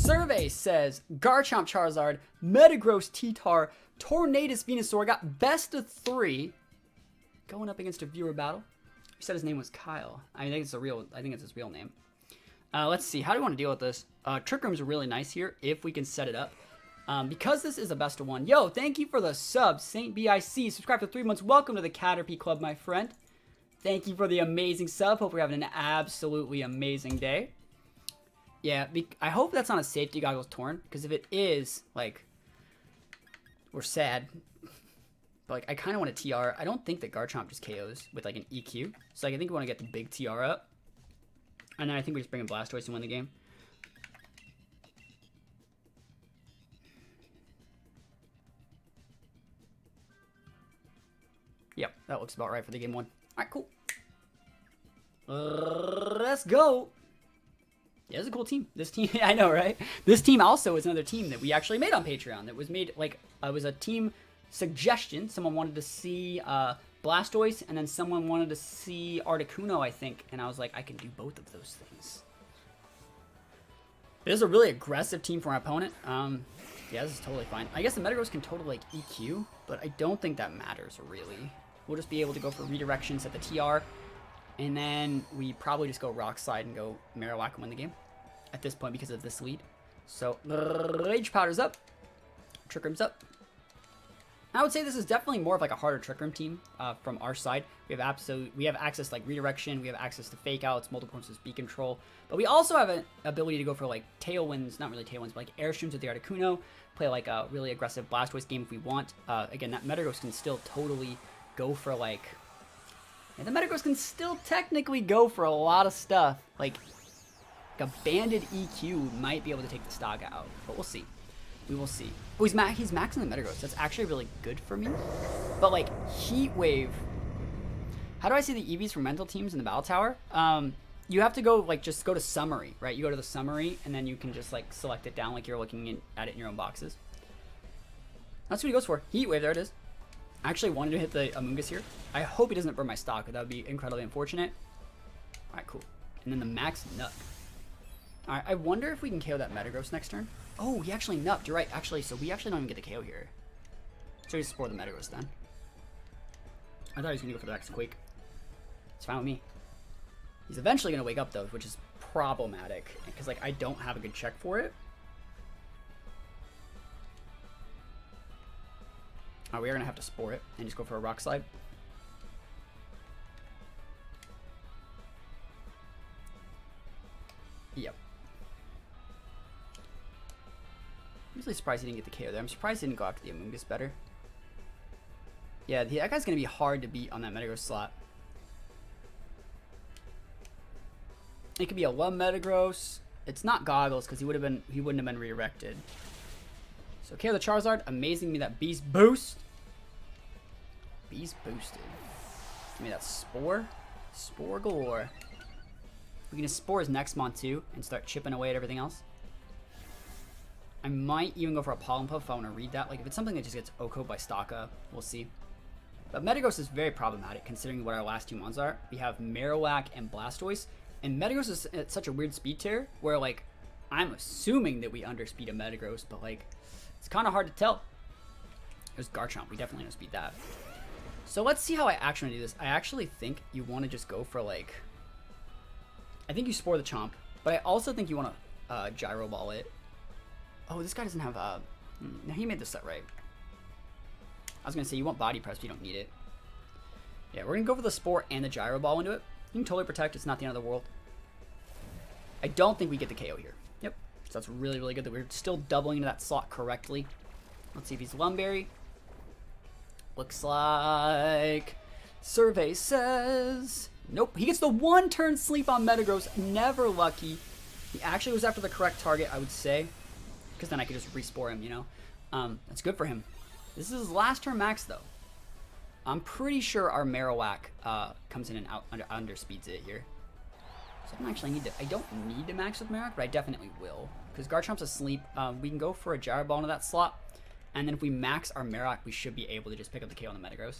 Survey says Garchomp Charizard, Metagross T-Tar, Tornadus Venusaur got best of 3 going up against a viewer battle. He said his name was Kyle. I think it's his real name. Let's see. How do we want to deal with this? Trick Room's really nice here if we can set it up. Because this is a best of 1. Yo, thank you for the sub, Saint BIC. Subscribe for 3 months. Welcome to the Caterpie Club, my friend. Thank you for the amazing sub. Hope we're having an absolutely amazing day. Yeah, I hope that's not a safety goggles torn, because if it is, like, we're sad. But, like, I kind of want a TR. I don't think that Garchomp just KOs with, like, an EQ. So, like, I think we want to get the big TR up. And then I think we just bring in Blastoise and win the game. Yep, that looks about right for the game 1. Alright, cool. Let's go. Yeah, it's a cool team. This team, I know, right? This team also is another team that we actually made on Patreon. That was made, like, it was a team suggestion. Someone wanted to see Blastoise, and then someone wanted to see Articuno, I think. And I was like, I can do both of those things. This is a really aggressive team for our opponent. Yeah, this is totally fine. I guess the Metagross can totally, like, EQ, but I don't think that matters, really. We'll just be able to go for redirections at the TR. And then we probably just go Rock Slide and go Marowak and win the game at this point because of this lead. So, Rage Powder's up. Trick Room's up. I would say this is definitely more of like a harder Trick Room team from our side. We have access to like redirection, we have access to fake outs, multiple points of speed control, but we also have an ability to go for like tailwinds, not really tailwinds, but like Airstreams with the Articuno, play like a really aggressive Blastoise game if we want. Again, that Metagross can still totally go for like, and the Metagross can still technically go for a lot of stuff. Like a banded EQ might be able to take the Staga out, but we'll see. We will see. Oh, he's maxing the Metagross. That's actually really good for me. But like Heat Wave. How do I see the EVs for mental teams in the Battle Tower? You have to go like just go to summary, right? You go to the summary and then you can just like select it down like you're looking at it in your own boxes. That's what he goes for. Heat Wave. There it is. I actually wanted to hit the Amoonguss here. I hope he doesn't burn my stock. That would be incredibly unfortunate. All right, cool. And then the Max Nuck. All right, I wonder if we can KO that Metagross next turn. Oh, he actually nupped. You're right. Actually, so we actually don't even get the KO here. So we just spore the Metagross then. I thought he was going to go for the next Quake. It's fine with me. He's eventually going to wake up, though, which is problematic. Because, like, I don't have a good check for it. We are going to have to spore it and just go for a Rock Slide. Yep. I'm really surprised he didn't get the KO there. I'm surprised he didn't go after the Amoonguss better. Yeah, that guy's going to be hard to beat on that Metagross slot. It could be a Love Metagross. It's not Goggles because he wouldn't have been redirected. So KO the Charizard, amazing me that Beast Boost. Beast boosted. Give me that Spore. Spore galore. We can just Spore his next Mon too and start chipping away at everything else. I might even go for a Pollen Puff if I want to read that. Like, if it's something that just gets OHKO'd by Staka, we'll see. But Metagross is very problematic considering what our last two Mons are. We have Marowak and Blastoise. And Metagross is at such a weird speed tier where, like, I'm assuming that we underspeed a Metagross, but, like, it's kind of hard to tell. There's Garchomp. We definitely underspeed that. So let's see how I actually do this. I actually think you want to just go for, like, I think you Spore the Chomp, but I also think you want to Gyro Ball it. Oh, this guy doesn't have no, he made this set right. I was going to say, you want Body Press, but you don't need it. Yeah, we're going to go for the Spore and the Gyro Ball into it. You can totally protect. It's not the end of the world. I don't think we get the KO here. Yep. So that's really, really good that we're still doubling into that slot correctly. Let's see if he's Lumberry. Looks like Survey says nope. He gets the one turn sleep on Metagross. Never lucky. He actually was after the correct target, I would say, because then I could just respore him, you know. That's good for him. This is his last turn max, though. I'm pretty sure our Marowak comes in and underspeeds it here. So I don't actually need to. I don't need to max with Marowak, but I definitely will because Garchomp's asleep. We can go for a Gyro Ball into that slot, and then if we max our Marowak, we should be able to just pick up the KO on the Metagross.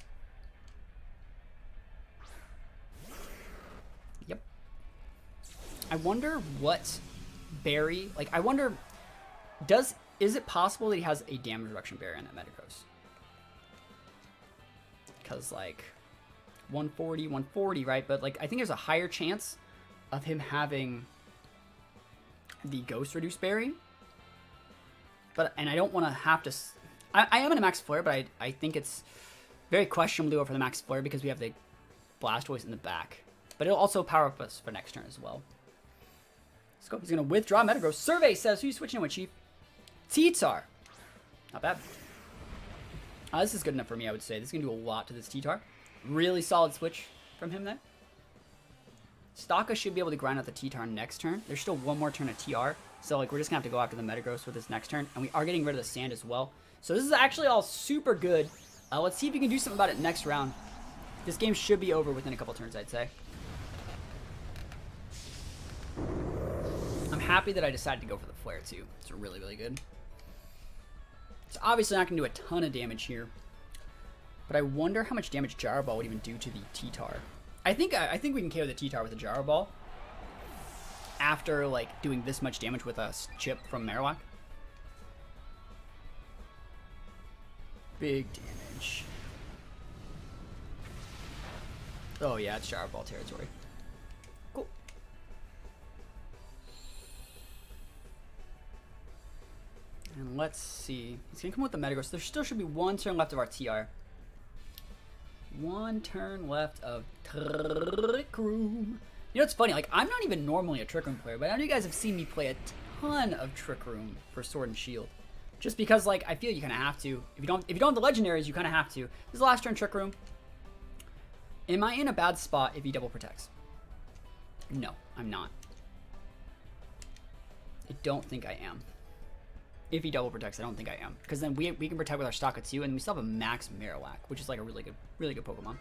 Yep. I wonder what berry. Like, I wonder Is it possible that he has a damage reduction barrier in that Metagross? Because, like, 140, 140, right? But, like, I think there's a higher chance of him having the Ghost Reduce Berry. And I don't want to have to... I am in a Max Flare, but I think it's very questionable to go for the Max Flare because we have the Blastoise in the back. But it'll also power up us for next turn as well. Let's go. He's going to withdraw Metagross. Survey says, who are you switching in with, Chief? T-Tar. Not bad. This is good enough for me, I would say. This is going to do a lot to this T-Tar. Really solid switch from him there. Stalka should be able to grind out the T-Tar next turn. There's still one more turn of TR. So, like, we're just going to have to go after the Metagross with this next turn. And we are getting rid of the Sand as well. So this is actually all super good. Let's see if we can do something about it next round. This game should be over within a couple turns, I'd say. I'm happy that I decided to go for the Flare, too. It's really, really good. It's obviously not going to do a ton of damage here. But I wonder how much damage Gyro Ball would even do to the T-Tar. I think we can KO the T-Tar with a Gyro Ball. After, like, doing this much damage with a chip from Marowak. Big damage. Oh, yeah, it's Gyro Ball territory. Cool. And let's see. He's going to come with the Metagross. There still should be one turn left of our TR. One turn left of Trick Room. You know, it's funny. Like, I'm not even normally a Trick Room player, but I know you guys have seen me play a ton of Trick Room for Sword and Shield. Just because, like, I feel you kind of have to. If you don't have the legendaries, you kind of have to. This is the last turn Trick Room. Am I in a bad spot if he double protects? No, I'm not. I don't think I am. If he double protects, I don't think I am. Because then we can protect with our Stalka too, and we still have a max Marowak, which is like a really good Pokemon.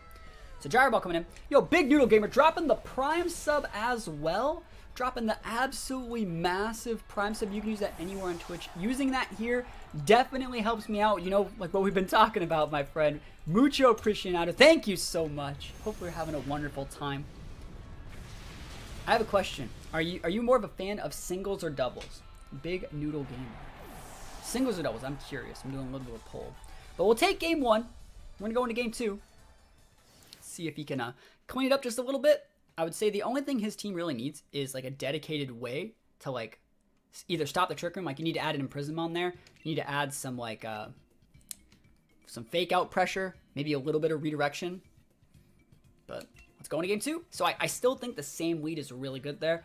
So Gyro Ball coming in. Yo, Big Noodle Gamer dropping the Prime sub as well. Dropping the absolutely massive Prime sub. You can use that anywhere on Twitch. Using that here definitely helps me out. You know, like what we've been talking about, my friend. Mucho appreciado. Thank you so much. Hope we're having a wonderful time. I have a question. Are you more of a fan of singles or doubles? Big Noodle Gamer. Singles or doubles? I'm curious. I'm doing a little bit of a poll. But we'll take game one. We're going to go into game two. See if he can clean it up just a little bit. I would say the only thing his team really needs is like a dedicated way to like either stop the Trick Room. Like you need to add an Imprisonment on there. You need to add some like some fake out pressure. Maybe a little bit of redirection. But let's go into game two. So I still think the same lead is really good there.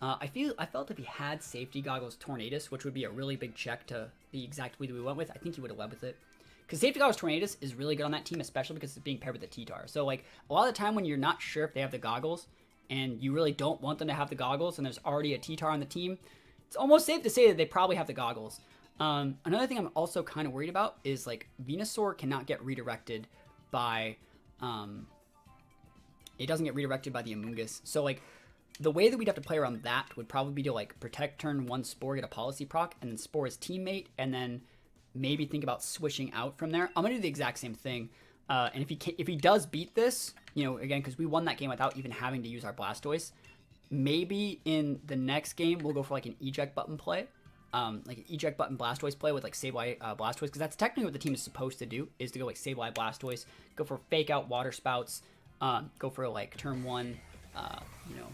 I felt if he had Safety Goggles Tornadus, which would be a really big check to the exact lead that we went with, I think he would have led with it. Because Safety Goggles Tornadus is really good on that team, especially because it's being paired with the T-Tar. So, like, a lot of the time when you're not sure if they have the goggles, and you really don't want them to have the goggles, and there's already a T-Tar on the team, it's almost safe to say that they probably have the goggles. Another thing I'm also kind of worried about is, like, Venusaur cannot get redirected by, it doesn't get redirected by the Amoonguss. So, like, the way that we'd have to play around that would probably be to, like, protect turn one Spore, get a Policy proc, and then Spore his teammate, and then maybe think about switching out from there. I'm going to do the exact same thing. And if he does beat this, you know, again, because we won that game without even having to use our Blastoise, maybe in the next game we'll go for, like, an eject button play. Like an eject button Blastoise play with, like, Sableye Blastoise, because that's technically what the team is supposed to do, is to go, like, Sableye Blastoise, go for fake out Water Spouts, go for, like, turn one, you know,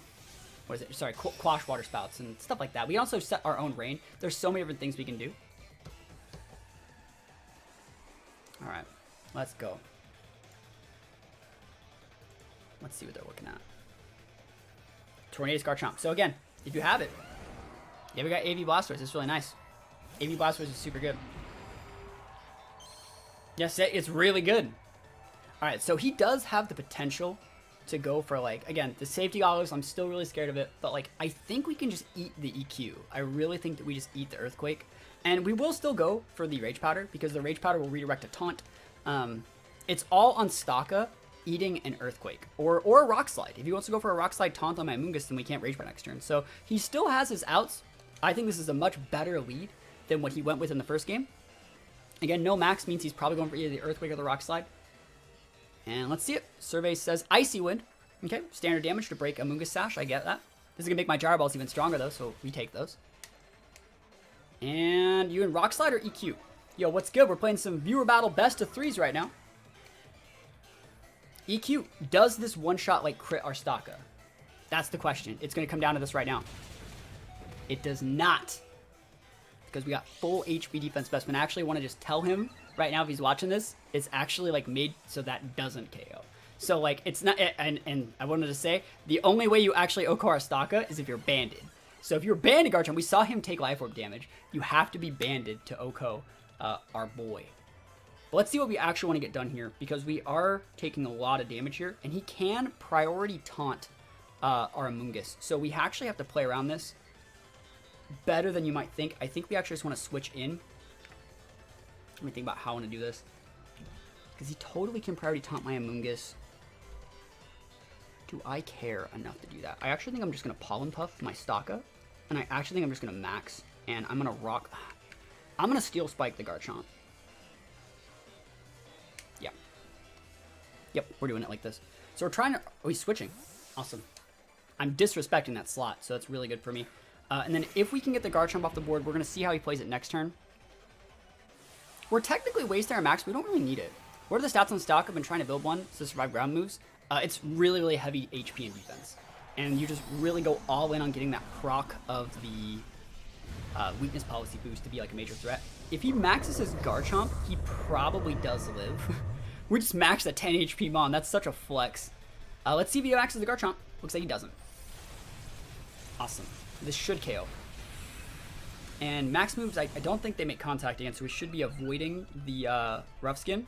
what is it? Sorry, Quash Water Spouts and stuff like that. We can also set our own rain. There's so many different things we can do. All right, let's go. Let's see what they're looking at. Tornadus Garchomp. So again, if you have it, yeah, we got AV Blastoise. It's really nice. AV Blastoise is super good. Yes, it's really good. All right, so he does have the potential to go for, like, again, the Safety Goggles. I'm still really scared of it, but, like, I think we can just eat the EQ. I really think that we just eat the Earthquake. And we will still go for the Rage Powder, because the Rage Powder will redirect a Taunt. It's all on Stalka eating an Earthquake, or a Rock Slide. If he wants to go for a Rock Slide Taunt on my Amoonguss, then we can't Rage by next turn. So he still has his outs. I think this is a much better lead than what he went with in the first game. Again, no max means he's probably going for either the Earthquake or the Rock Slide. And let's see it. Survey says Icy Wind. Okay, standard damage to break Amoonguss Sash. I get that. This is going to make my Gyro Balls even stronger, though, so we take those. And you in Rock Slide or EQ? Yo, what's good? We're playing some viewer battle best of threes right now. EQ, does this one shot like crit our Staka? That's the question. It's going to come down to this right now. It does not. Because we got full HP defense specimen. I actually want to just tell him right now if he's watching this, it's actually like made so that doesn't KO. So like it's not, and I wanted to say, the only way you actually OHKO our Staka is if you're banded. So if you're banded Garchomp, we saw him take life orb damage. You have to be banded to OHKO our boy. But let's see what we actually want to get done here, because we are taking a lot of damage here, and he can priority taunt our Amoonguss. So we actually have to play around this better than you might think. I think we actually just want to switch in. Let me think about how I want to do this. Because he totally can priority taunt my Amoonguss. Do I care enough to do that? I actually think I'm just going to Pollen Puff my Staka. And I actually think I'm just going to Max. And I'm going to rock. I'm going to Steel Spike the Garchomp. Yeah. Yep, we're doing it like this. So we're trying to... Oh, he's switching. Awesome. I'm disrespecting that slot, so that's really good for me. And then if we can get the Garchomp off the board, we're going to see how he plays it next turn. We're technically wasting our max, but we don't really need it. What are the stats on stock? I've been trying to build one to survive ground moves. It's really, really heavy HP and defense. And you just really go all in on getting that proc of the weakness policy boost to be like a major threat. If he maxes his Garchomp, he probably does live. We just maxed a 10 HP Mon. That's such a flex. Let's see if he maxes the Garchomp. Looks like he doesn't. Awesome. This should KO. And max moves, I don't think they make contact again, so we should be avoiding the Rough Skin.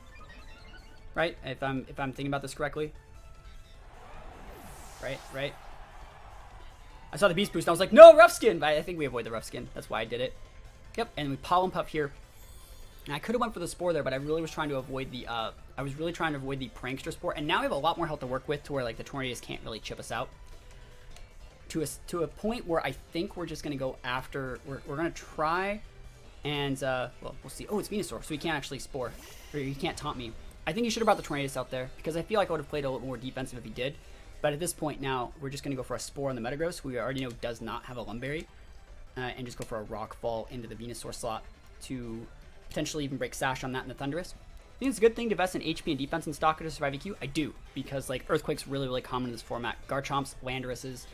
Right? If I'm thinking about this correctly. Right. I saw the Beast Boost and I was like, no, Rough Skin! But I think we avoid the Rough Skin. That's why I did it. Yep, and we Pollen Puff here. And I could have went for the Spore there, but I really was trying to avoid the Prankster Spore. And now we have a lot more health to work with to where like the Tornadus can't really chip us out. To a point where I think we're just going to go after... We're going to try and... well, we'll see. Oh, it's Venusaur, so he can't actually Spore. Or he can't taunt me. I think he should have brought the Tornadus out there, because I feel like I would have played a little more defensive if he did. But at this point now, we're just going to go for a Spore on the Metagross, who we already know does not have a Lumberry. And just go for a Rock Fall into the Venusaur slot to potentially even break Sash on that in the Thundurus. I think it's a good thing to invest in HP and defense in Stalker to survive EQ. I do, because like Earthquake's really, really common in this format. Garchomps, Landuruses,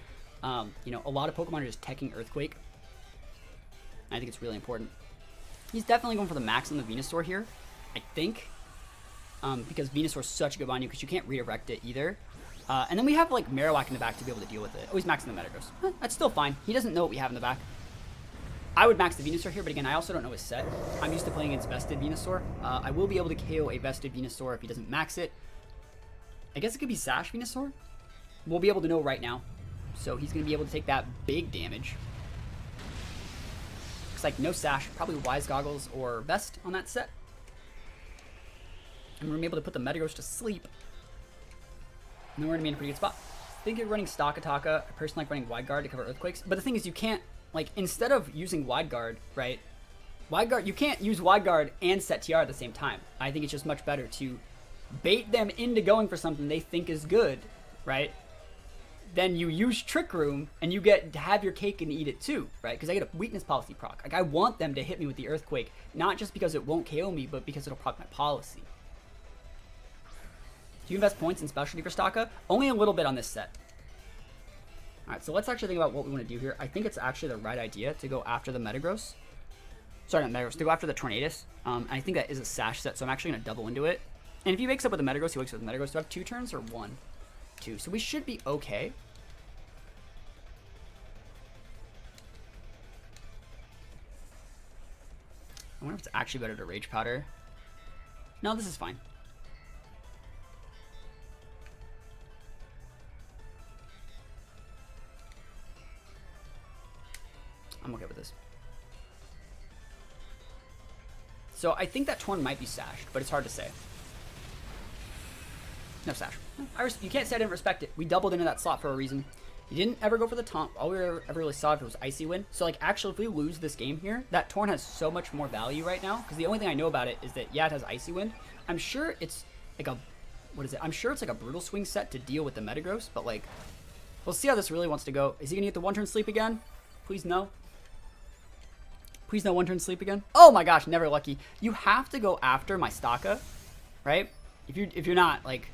you know, a lot of Pokemon are just teching Earthquake. I think it's really important. He's definitely going for the max on the Venusaur here, I think. Because Venusaur's such a good on you, because you can't redirect it either. And then we have like Marowak in the back to be able to deal with it. Oh, he's maxing the Metagross. That's still fine. He doesn't know what we have in the back. I would max the Venusaur here, but again, I also don't know his set. I'm used to playing against Vested Venusaur. I will be able to KO a Vested Venusaur if he doesn't max it. I guess it could be Sash Venusaur. We'll be able to know right now. So he's going to be able to take that big damage. Looks like no Sash, probably Wise Goggles or Vest on that set. And we're going to be able to put the Metagross to sleep. And then we're going to be in a pretty good spot. I think you're running Stakataka. I personally like running Wide Guard to cover Earthquakes. But the thing is, you can't, like, instead of using Wide Guard, right? Wide Guard, you can't use Wide Guard and set TR at the same time. I think it's just much better to bait them into going for something they think is good, right? Then you use Trick Room and you get to have your cake and eat it too, right? Because I get a weakness policy proc. Like, I want them to hit me with the Earthquake, not just because it won't KO me, but because it'll proc my policy. Do you invest points in specialty for Staka? Only a little bit on this set. Alright, so let's actually think about what we want to do here. I think it's actually the right idea to go after the Metagross. Sorry, not Metagross, to go after the Tornadus. And I think that is a Sash set, so I'm actually going to double into it. And if he wakes up with the Metagross, he wakes up with the Metagross. Do I have 2 turns or 1? 2. So we should be okay. I wonder if it's actually better to Rage Powder. No, this is fine. I'm okay with this. So I think that Torn might be Sashed, but it's hard to say. No Sash. You can't say I didn't respect it. We doubled into that slot for a reason. He didn't ever go for the taunt. All we ever really saw if it was Icy Wind. So like actually if we lose this game here, that Torn has so much more value right now. Because the only thing I know about it is that yeah, it has Icy Wind. I'm sure it's like a, what is it? I'm sure it's like a Brutal Swing set to deal with the Metagross, but like, we'll see how this really wants to go. Is he gonna get the 1-turn sleep again? Please no. Please no one-turn sleep again. Oh my gosh, never lucky. You have to go after my Staka, right? If you're not, like,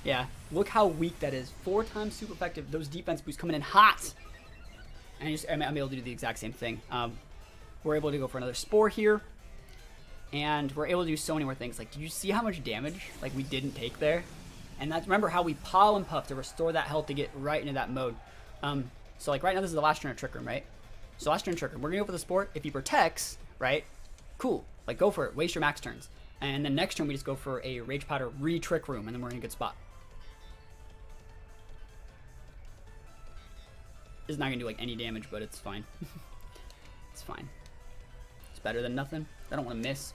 yeah. Look how weak that is. 4 times super effective. Those defense boosts coming in hot. And I'm able to do the exact same thing. We're able to go for another Spore here. And we're able to do so many more things. Like, did you see how much damage, like, we didn't take there? And that's, remember how we Pollen Puff to restore that health to get right into that mode. So, like, right now this is the last turn of Trick Room, right? So last turn Trick Room. We're going to go for the Spore. If he protects, right? Cool. Like, go for it. Waste your max turns. And then next turn we just go for a Rage Powder re-Trick Room. And then we're in a good spot. It's not going to do, like, any damage, but it's fine. It's fine. It's better than nothing. I don't want to miss.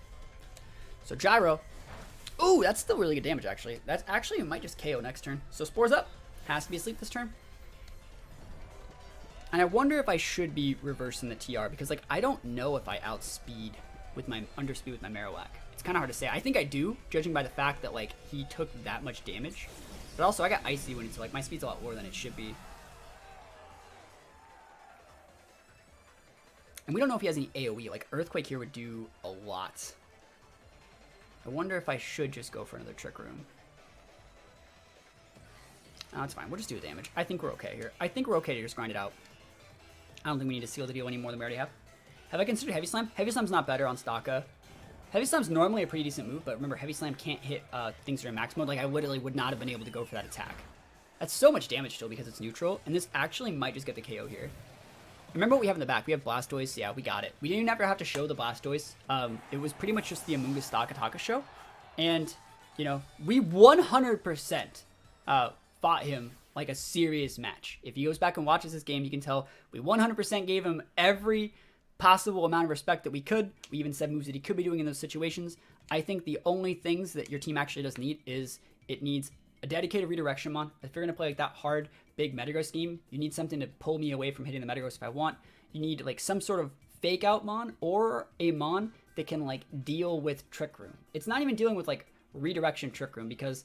So Gyro. Ooh, that's still really good damage, actually. That's actually, it might just KO next turn. So Spore's up. Has to be asleep this turn. And I wonder if I should be reversing the TR, because, like, I don't know if I outspeed with my, underspeed with my Marowak. It's kind of hard to say. I think I do, judging by the fact that, like, he took that much damage. But also, I got Icy when it's, like, my speed's a lot lower than it should be. And we don't know if he has any AoE. Like, Earthquake here would do a lot. I wonder if I should just go for another Trick Room. Oh, it's fine. We'll just do the damage. I think we're okay here. I think we're okay to just grind it out. I don't think we need to seal the deal any more than we already have. Have I considered Heavy Slam? Heavy Slam's not better on Staka. Heavy Slam's normally a pretty decent move, but remember, Heavy Slam can't hit things that are in max mode. Like, I literally would not have been able to go for that attack. That's so much damage still because it's neutral, and this actually might just get the KO here. Remember what we have in the back. We have Blastoise. Yeah, we got it. We didn't ever have to show the Blastoise. It was pretty much just the Amoonguss Stakataka show. And, you know, we 100% fought him like a serious match. If he goes back and watches this game, you can tell we 100% gave him every possible amount of respect that we could. We even said moves that he could be doing in those situations. I think the only things that your team actually does need is it needs a dedicated redirection mon. If you're going to play like that hard, big Metagross scheme, you need something to pull me away from hitting the Metagross if I want. You need like some sort of fake out mon or a mon that can like deal with Trick Room. It's not even dealing with like redirection Trick Room because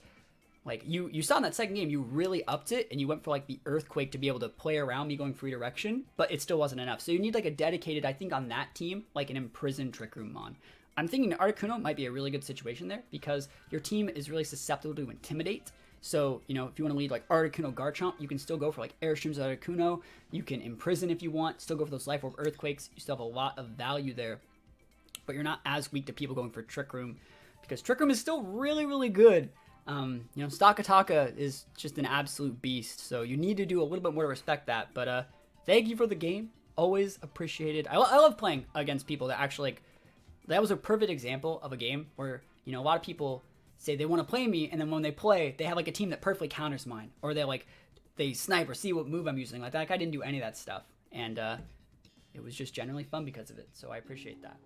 like you saw in that second game, you really upped it and you went for like the Earthquake to be able to play around me going for redirection, but it still wasn't enough. So you need like a dedicated, I think on that team, like an imprisoned Trick Room mon. I'm thinking Articuno might be a really good situation there because your team is really susceptible to Intimidate. So, you know, if you want to lead like Articuno Garchomp, you can still go for like Airstreams Articuno. You can Imprison if you want, still go for those Life Orb Earthquakes. You still have a lot of value there, but you're not as weak to people going for Trick Room because Trick Room is still really, really good. You know, Stakataka is just an absolute beast. So you need to do a little bit more to respect that. But thank you for the game. Always appreciated. I love playing against people that actually like, that was a perfect example of a game where, you know, a lot of people say they want to play me, and then when they play, they have like a team that perfectly counters mine, or they snipe or see what move I'm using. Like that, I didn't do any of that stuff, and it was just generally fun because of it. So I appreciate that.